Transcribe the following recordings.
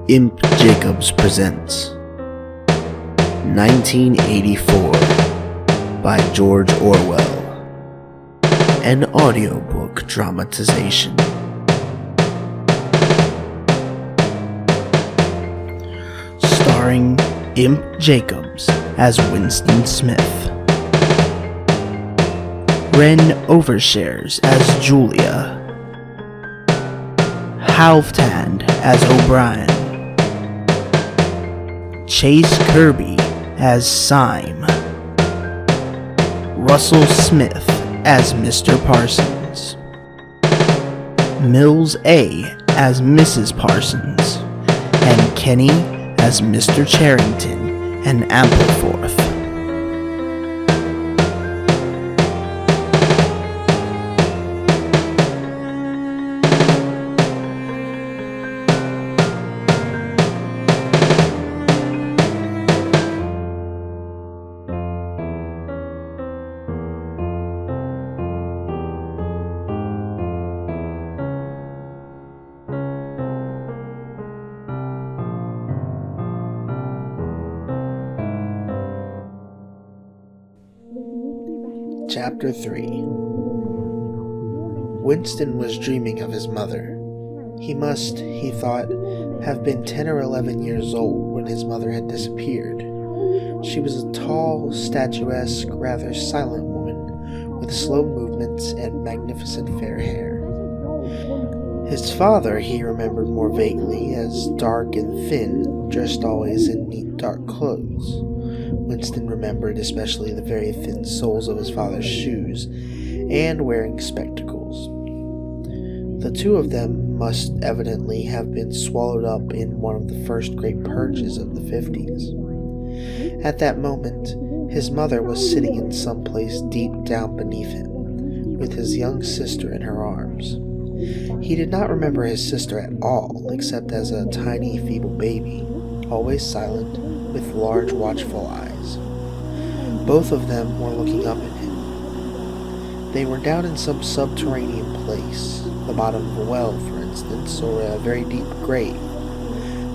Imp Jacobs presents 1984 by George Orwell, an audiobook dramatization. Starring Imp Jacobs as Winston Smith, RenOverShares as Julia, Halvtand as O'Brien, Chase Kirby as Syme, Russell Smith as Mr. Parsons, Millz A as Mrs. Parsons, and Kenny as Mr. Charrington and Ampleforth. Chapter 3. Winston was dreaming of his mother. He must, he thought, have been 10 or 11 years old when his mother had disappeared. She was a tall, statuesque, rather silent woman with slow movements and magnificent fair hair. His father he remembered more vaguely as dark and thin, dressed always in neat dark clothes. Winston remembered especially the very thin soles of his father's shoes, and wearing spectacles. The two of them must evidently have been swallowed up in one of the first great purges of the 50s. At that moment, his mother was sitting in some place deep down beneath him, with his young sister in her arms. He did not remember his sister at all, except as a tiny, feeble baby, always silent, with large, watchful eyes. Both of them were looking up at him. They were down in some subterranean place, the bottom of a well, for instance, or a very deep grave.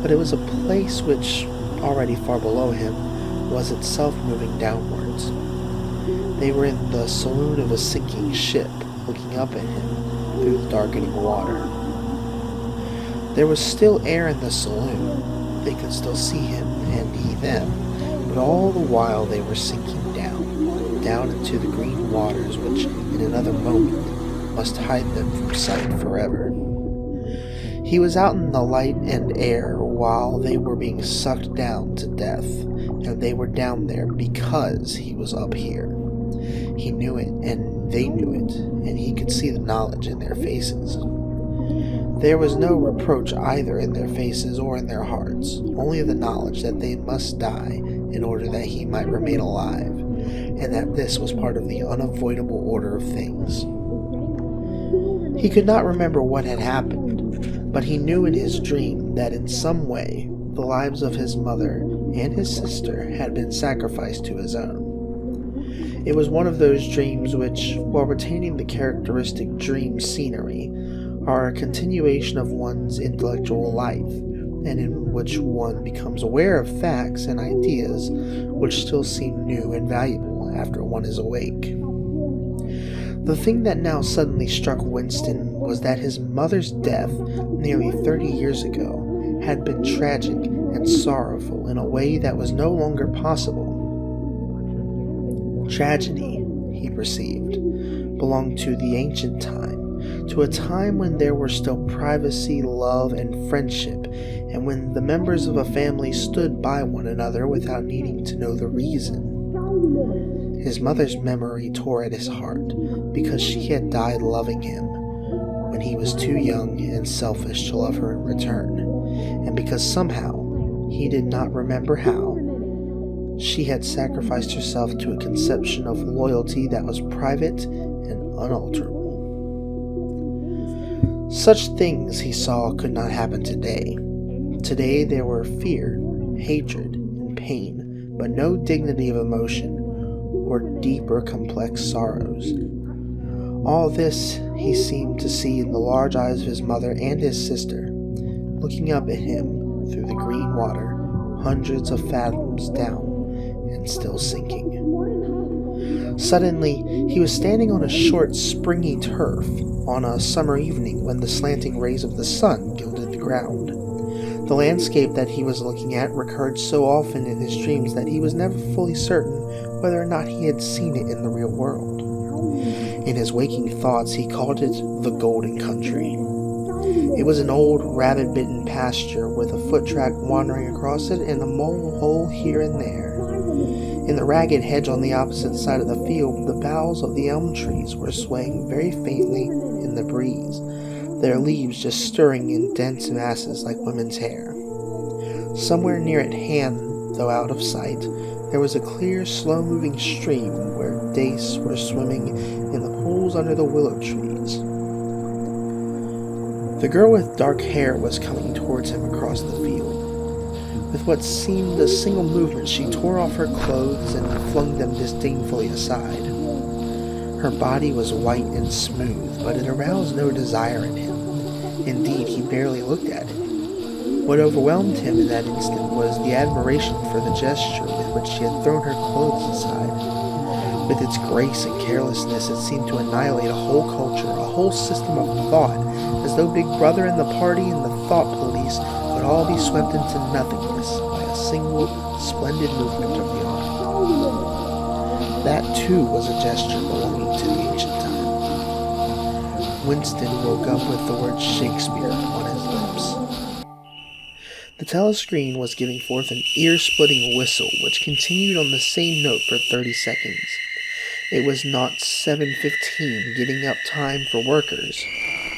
But it was a place which, already far below him, was itself moving downwards. They were in the saloon of a sinking ship, looking up at him through the darkening water. There was still air in the saloon. They could still see him, and he them, but all the while they were sinking down into the green waters which, in another moment, must hide them from sight forever. He was out in the light and air while they were being sucked down to death, and they were down there because he was up here. He knew it, and they knew it, and he could see the knowledge in their faces. There was no reproach either in their faces or in their hearts, only the knowledge that they must die in order that he might remain alive, and that this was part of the unavoidable order of things. He could not remember what had happened, but he knew in his dream that in some way the lives of his mother and his sister had been sacrificed to his own. It was one of those dreams which, while retaining the characteristic dream scenery, are a continuation of one's intellectual life, and in which one becomes aware of facts and ideas which still seem new and valuable after one is awake. The thing that now suddenly struck Winston was that his mother's death, nearly 30 years ago, had been tragic and sorrowful in a way that was no longer possible. Tragedy, he perceived, belonged to the ancient time, to a time when there were still privacy, love, and friendship, and when the members of a family stood by one another without needing to know the reason. His mother's memory tore at his heart, because she had died loving him when he was too young and selfish to love her in return, and because somehow, he did not remember how, she had sacrificed herself to a conception of loyalty that was private and unalterable. Such things, he saw, could not happen today. Today there were fear, hatred, and pain, but no dignity of emotion, or deep or complex sorrows. All this he seemed to see in the large eyes of his mother and his sister, looking up at him through the green water, hundreds of fathoms down, and still sinking. Suddenly, he was standing on a short, springy turf on a summer evening when the slanting rays of the sun gilded the ground. The landscape that he was looking at recurred so often in his dreams that he was never fully certain whether or not he had seen it in the real world. In his waking thoughts, he called it the Golden Country. It was an old, rabbit-bitten pasture with a foot track wandering across it and a mole hole here and there. In the ragged hedge on the opposite side of the field, the boughs of the elm trees were swaying very faintly in the breeze, their leaves just stirring in dense masses like women's hair. Somewhere near at hand, though out of sight, there was a clear, slow-moving stream where dace were swimming in the pools under the willow trees. The girl with dark hair was coming towards him across the field. With what seemed a single movement, she tore off her clothes and flung them disdainfully aside. Her body was white and smooth, but it aroused no desire in him. Indeed, he barely looked at it. What overwhelmed him in that instant was the admiration for the gesture with which she had thrown her clothes aside. With its grace and carelessness, it seemed to annihilate a whole culture, a whole system of thought, as though Big Brother and the party and the thought police would all be swept into nothingness by a single, splendid movement of the arm. That, too, was a gesture belonging to the ancient time. Winston woke up with the word Shakespeare on his lips. The telescreen was giving forth an ear-splitting whistle, which continued on the same note for 30 seconds. It was not 7:15, getting up time for workers.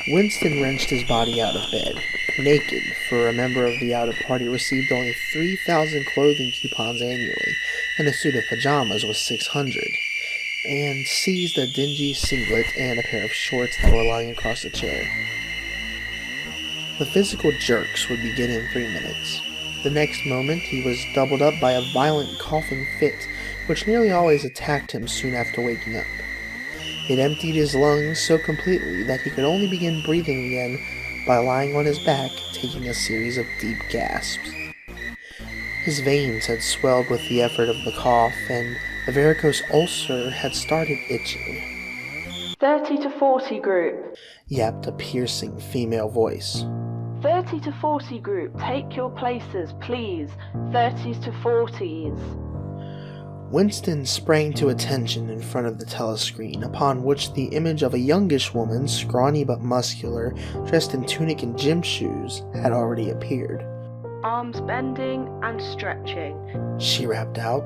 Winston wrenched his body out of bed, naked, for a member of the outer party received only 3,000 clothing coupons annually, and a suit of pajamas was 600, and seized a dingy singlet and a pair of shorts that were lying across the chair. The physical jerks would begin in 3 minutes. The next moment he was doubled up by a violent coughing fit, which nearly always attacked him soon after waking up. It emptied his lungs so completely that he could only begin breathing again by lying on his back, taking a series of deep gasps. His veins had swelled with the effort of the cough, and the varicose ulcer had started itching. 30 to 40 group, Yapped a piercing female voice. 30 to 40 group, take your places, please. 30s to 40s. Winston sprang to attention in front of the telescreen, upon which the image of a youngish woman, scrawny but muscular, dressed in tunic and gym shoes, had already appeared. Arms bending and stretching. She rapped out.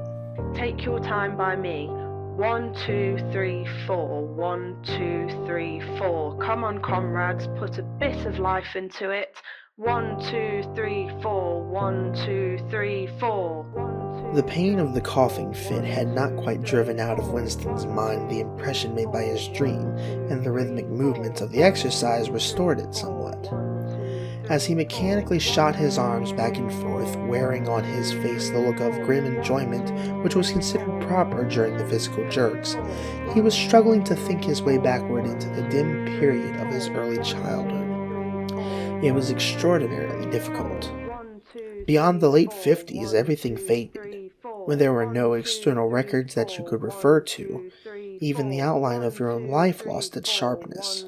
Take your time by me. 1, 2, 3, 4. 1, 2, 3, 4. Come on, comrades, put a bit of life into it. 1, 2, 3, 4. 1, 2, 3, 4. The pain of the coughing fit had not quite driven out of Winston's mind the impression made by his dream, and the rhythmic movements of the exercise restored it somewhat. As he mechanically shot his arms back and forth, wearing on his face the look of grim enjoyment which was considered proper during the physical jerks, he was struggling to think his way backward into the dim period of his early childhood. It was extraordinarily difficult. Beyond the late 50s, everything faded. When there were no external records that you could refer to, even the outline of your own life lost its sharpness.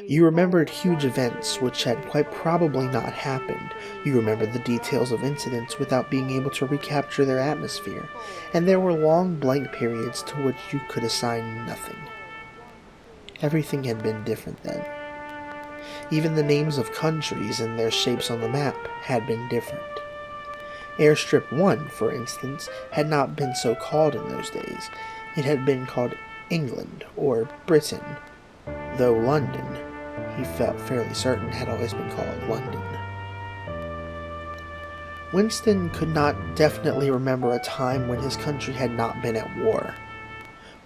You remembered huge events which had quite probably not happened. You remembered the details of incidents without being able to recapture their atmosphere, and there were long blank periods to which you could assign nothing. Everything had been different then. Even the names of countries and their shapes on the map had been different. Airstrip 1, for instance, had not been so called in those days. It had been called England or Britain, though London, he felt fairly certain, had always been called London. Winston could not definitely remember a time when his country had not been at war,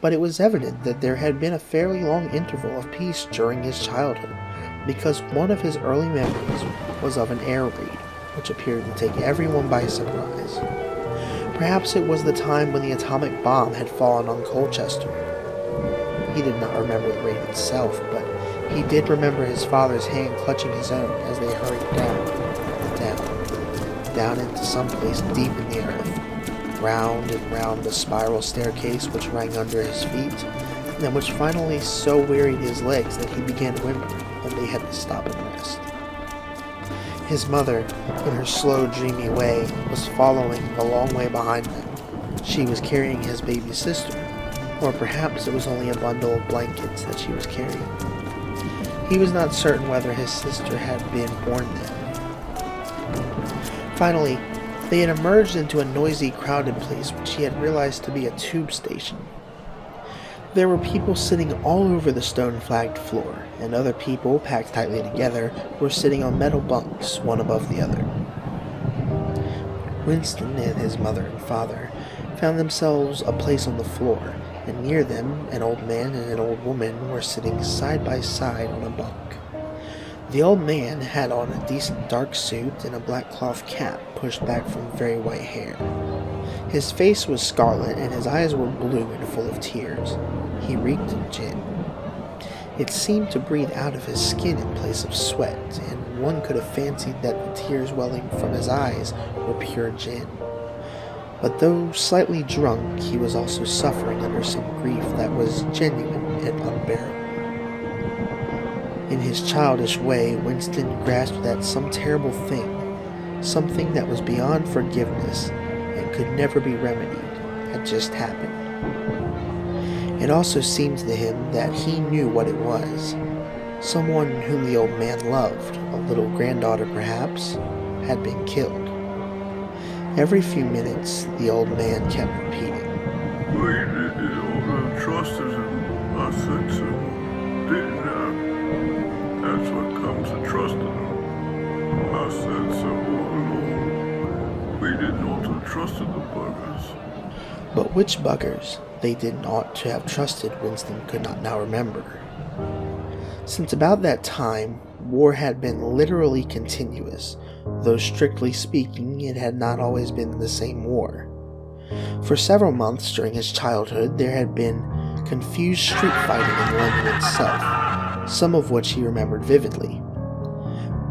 but it was evident that there had been a fairly long interval of peace during his childhood, because one of his early memories was of an air raid, which appeared to take everyone by surprise. Perhaps it was the time when the atomic bomb had fallen on Colchester. He did not remember the raid itself, but he did remember his father's hand clutching his own as they hurried down. down into some place deep in the earth, round and round the spiral staircase which rang under his feet, and which finally so wearied his legs that he began whimpering, and they had to stop and rest. His mother, in her slow, dreamy way, was following a long way behind them. She was carrying his baby sister, or perhaps it was only a bundle of blankets that she was carrying. He was not certain whether his sister had been born then. Finally, they had emerged into a noisy, crowded place which he had realized to be a tube station. There were people sitting all over the stone-flagged floor, and other people, packed tightly together, were sitting on metal bunks, one above the other. Winston and his mother and father found themselves a place on the floor, and near them an old man and an old woman were sitting side by side on a bunk. The old man had on a decent dark suit and a black cloth cap pushed back from very white hair. His face was scarlet and his eyes were blue and full of tears. He reeked of gin. It seemed to breathe out of his skin in place of sweat, and one could have fancied that the tears welling from his eyes were pure gin. But though slightly drunk, he was also suffering under some grief that was genuine and unbearable. In his childish way, Winston grasped that some terrible thing, something that was beyond forgiveness and could never be remedied, had just happened. It also seemed to him that he knew what it was. Someone whom the old man loved, a little granddaughter perhaps, had been killed. Every few minutes, the old man kept repeating, "We didn't trusted him. I said so. Didn't I? That's what comes to trusting him. I said so all along. We didn't ought to have trusted the buggers." But which buggers they didn't ought to have trusted, Winston could not now remember. Since about that time, war had been literally continuous, though strictly speaking it had not always been the same war. For several months during his childhood there had been confused street fighting in London itself, some of which he remembered vividly.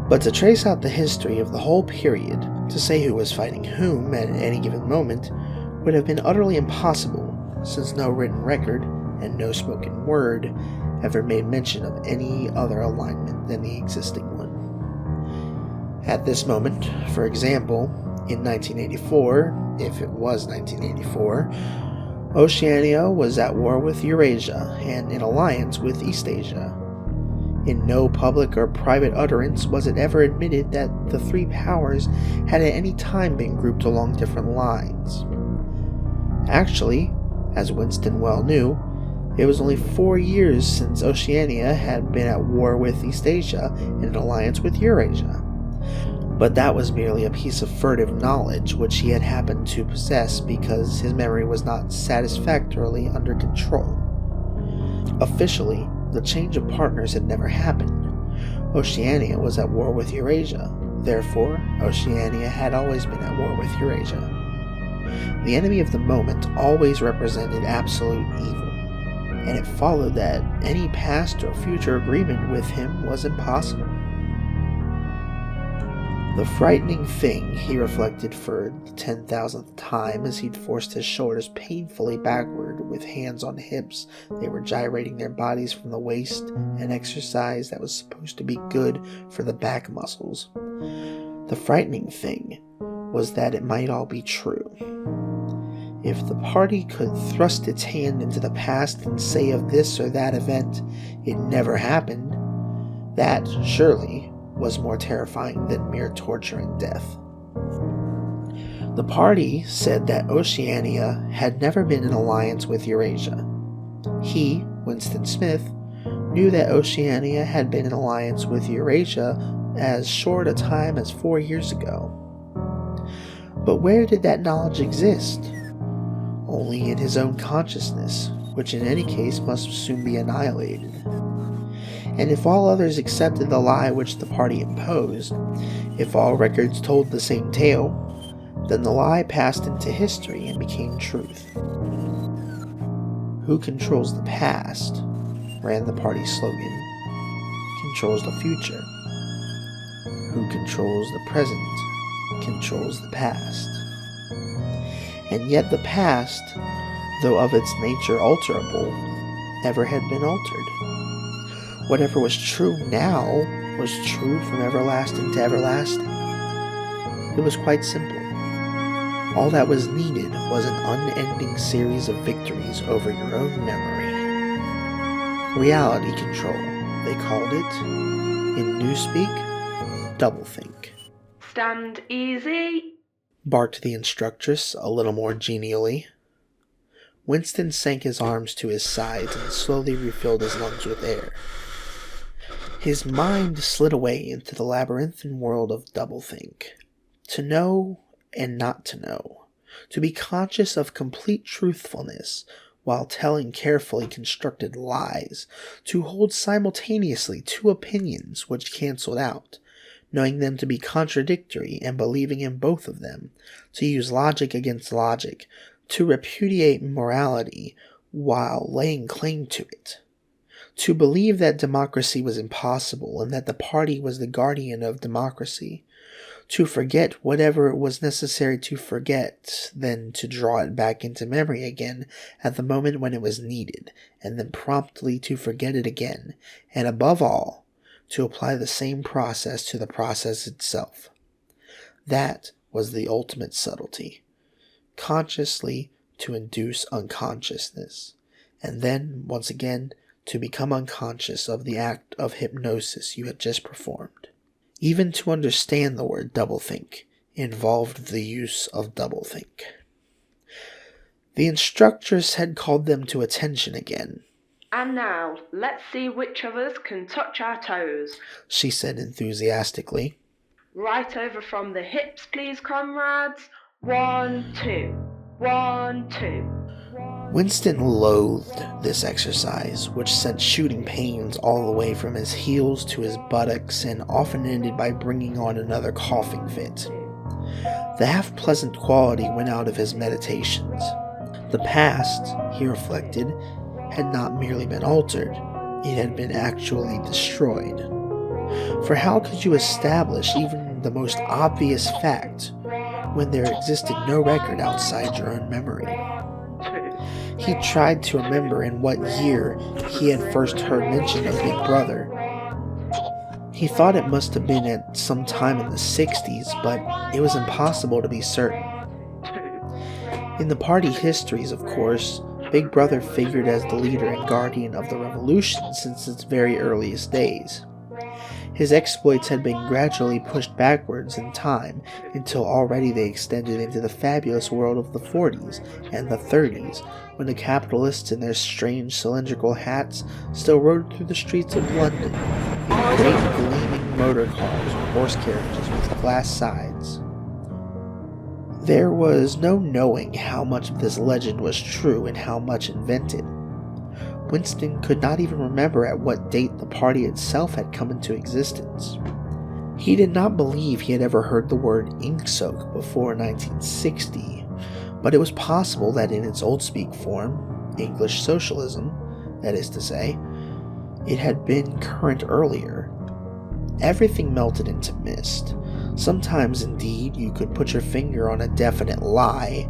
But to trace out the history of the whole period, to say who was fighting whom at any given moment, would have been utterly impossible, since no written record, and no spoken word, ever made mention of any other alignment than the existing one. At this moment, for example, in 1984, if it was 1984, Oceania was at war with Eurasia and in alliance with Eastasia. In no public or private utterance was it ever admitted that the three powers had at any time been grouped along different lines. Actually, as Winston well knew, it was only 4 years since Oceania had been at war with Eastasia in an alliance with Eurasia. But that was merely a piece of furtive knowledge which he had happened to possess because his memory was not satisfactorily under control. Officially, the change of partners had never happened. Oceania was at war with Eurasia. Therefore, Oceania had always been at war with Eurasia. The enemy of the moment always represented absolute evil, and it followed that any past or future agreement with him was impossible. The frightening thing, he reflected for the 10,000th time as he'd forced his shoulders painfully backward with hands on hips. They were gyrating their bodies from the waist, an exercise that was supposed to be good for the back muscles. The frightening thing was that it might all be true. If the party could thrust its hand into the past and say of this or that event, it never happened, that, surely, was more terrifying than mere torture and death. The party said that Oceania had never been in alliance with Eurasia. He, Winston Smith, knew that Oceania had been in alliance with Eurasia as short a time as 4 years ago. But where did that knowledge exist? Only in his own consciousness, which in any case must soon be annihilated. And if all others accepted the lie which the party imposed, if all records told the same tale, then the lie passed into history and became truth. Who controls the past, ran the party's slogan, controls the future. Who controls the present, controls the past. And yet the past, though of its nature alterable, never had been altered. Whatever was true now was true from everlasting to everlasting. It was quite simple. All that was needed was an unending series of victories over your own memory. Reality control, they called it. In Newspeak, doublethink. Stand easy, Barked the instructress a little more genially. Winston sank his arms to his sides and slowly refilled his lungs with air. His mind slid away into the labyrinthine world of doublethink. To know and not to know. To be conscious of complete truthfulness while telling carefully constructed lies. To hold simultaneously two opinions which canceled out, knowing them to be contradictory and believing in both of them. To use logic against logic. To repudiate morality while laying claim to it. To believe that democracy was impossible and that the party was the guardian of democracy. To forget whatever it was necessary to forget, then to draw it back into memory again at the moment when it was needed, and then promptly to forget it again, and above all, to apply the same process to the process itself. That was the ultimate subtlety. Consciously to induce unconsciousness, and then, once again, to become unconscious of the act of hypnosis you had just performed. Even to understand the word doublethink involved the use of doublethink. The instructress had called them to attention again. and now let's see which of us can touch our toes. She said enthusiastically. Right over from the hips, please, comrades. 1, 2. 1, 2. Winston loathed this exercise, which sent shooting pains all the way from his heels to his buttocks and often ended by bringing on another coughing fit. The half-pleasant quality went out of his meditations. The past, he reflected, had not merely been altered, it had been actually destroyed. For how could you establish even the most obvious fact when there existed no record outside your own memory? He tried to remember in what year he had first heard mention of Big Brother. He thought it must have been at some time in the 60s, but it was impossible to be certain. In the party histories, of course, Big Brother figured as the leader and guardian of the revolution since its very earliest days. His exploits had been gradually pushed backwards in time until already they extended into the fabulous world of the 40s and the 30s, when the capitalists in their strange cylindrical hats still rode through the streets of London in great gleaming motor cars or horse carriages with glass sides. There was no knowing how much of this legend was true and how much invented. Winston could not even remember at what date the party itself had come into existence. He did not believe he had ever heard the word inksoak before 1960, but it was possible that in its old speak form, English socialism, that is to say, it had been current earlier. Everything melted into mist. Sometimes, indeed, you could put your finger on a definite lie.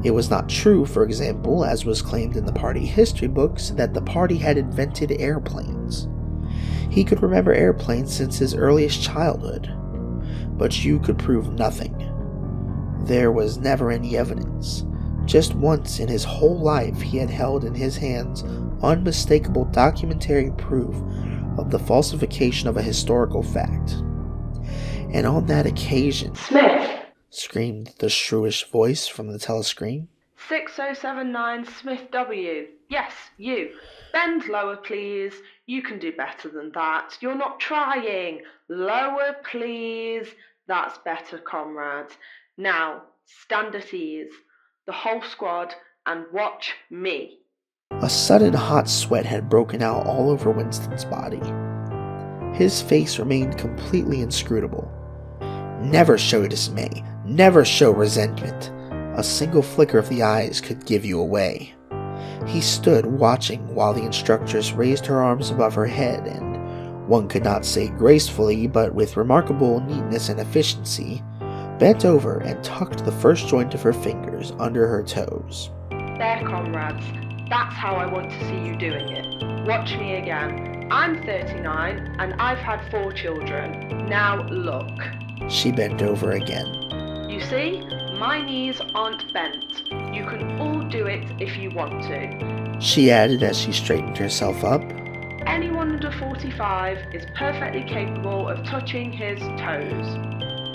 It was not true, for example, as was claimed in the party history books, that the party had invented airplanes. He could remember airplanes since his earliest childhood, but you could prove nothing. There was never any evidence. Just once in his whole life he had held in his hands unmistakable documentary proof of the falsification of a historical fact. And on that occasion, Smith! Screamed the shrewish voice from the telescreen. 6079 Smith W. Yes, you. Bend lower, please. You can do better than that. You're not trying. Lower, please. That's better, comrades. Now, stand at ease. The whole squad, and watch me. A sudden hot sweat had broken out all over Winston's body. His face remained completely inscrutable. Never show dismay. Never show resentment. A single flicker of the eyes could give you away. He stood watching while the instructress raised her arms above her head and, one could not say gracefully, but with remarkable neatness and efficiency, bent over and tucked the first joint of her fingers under her toes. There, comrades. That's how I want to see you doing it. Watch me again. I'm 39 and I've had 4 children. Now look. She bent over again. You see, my knees aren't bent. You can all do it if you want to. She added as she straightened herself up. Anyone under 45 is perfectly capable of touching his toes.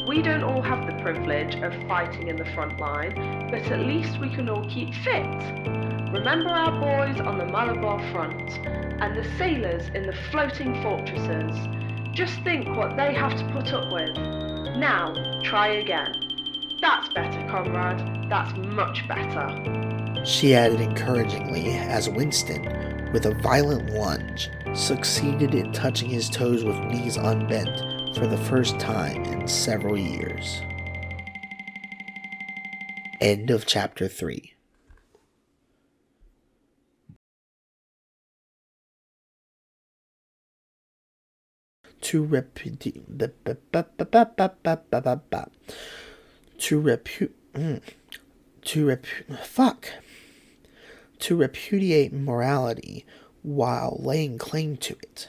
We don't all have the privilege of fighting in the front line, but at least we can all keep fit. Remember our boys on the Malabar front, and the sailors in the floating fortresses. Just think what they have to put up with. Now, try again. That's better, comrade. That's much better. She added encouragingly as Winston, with a violent lunge, succeeded in touching his toes with knees unbent for the first time in several years. End of chapter 3. To repudiate morality while laying claim to it.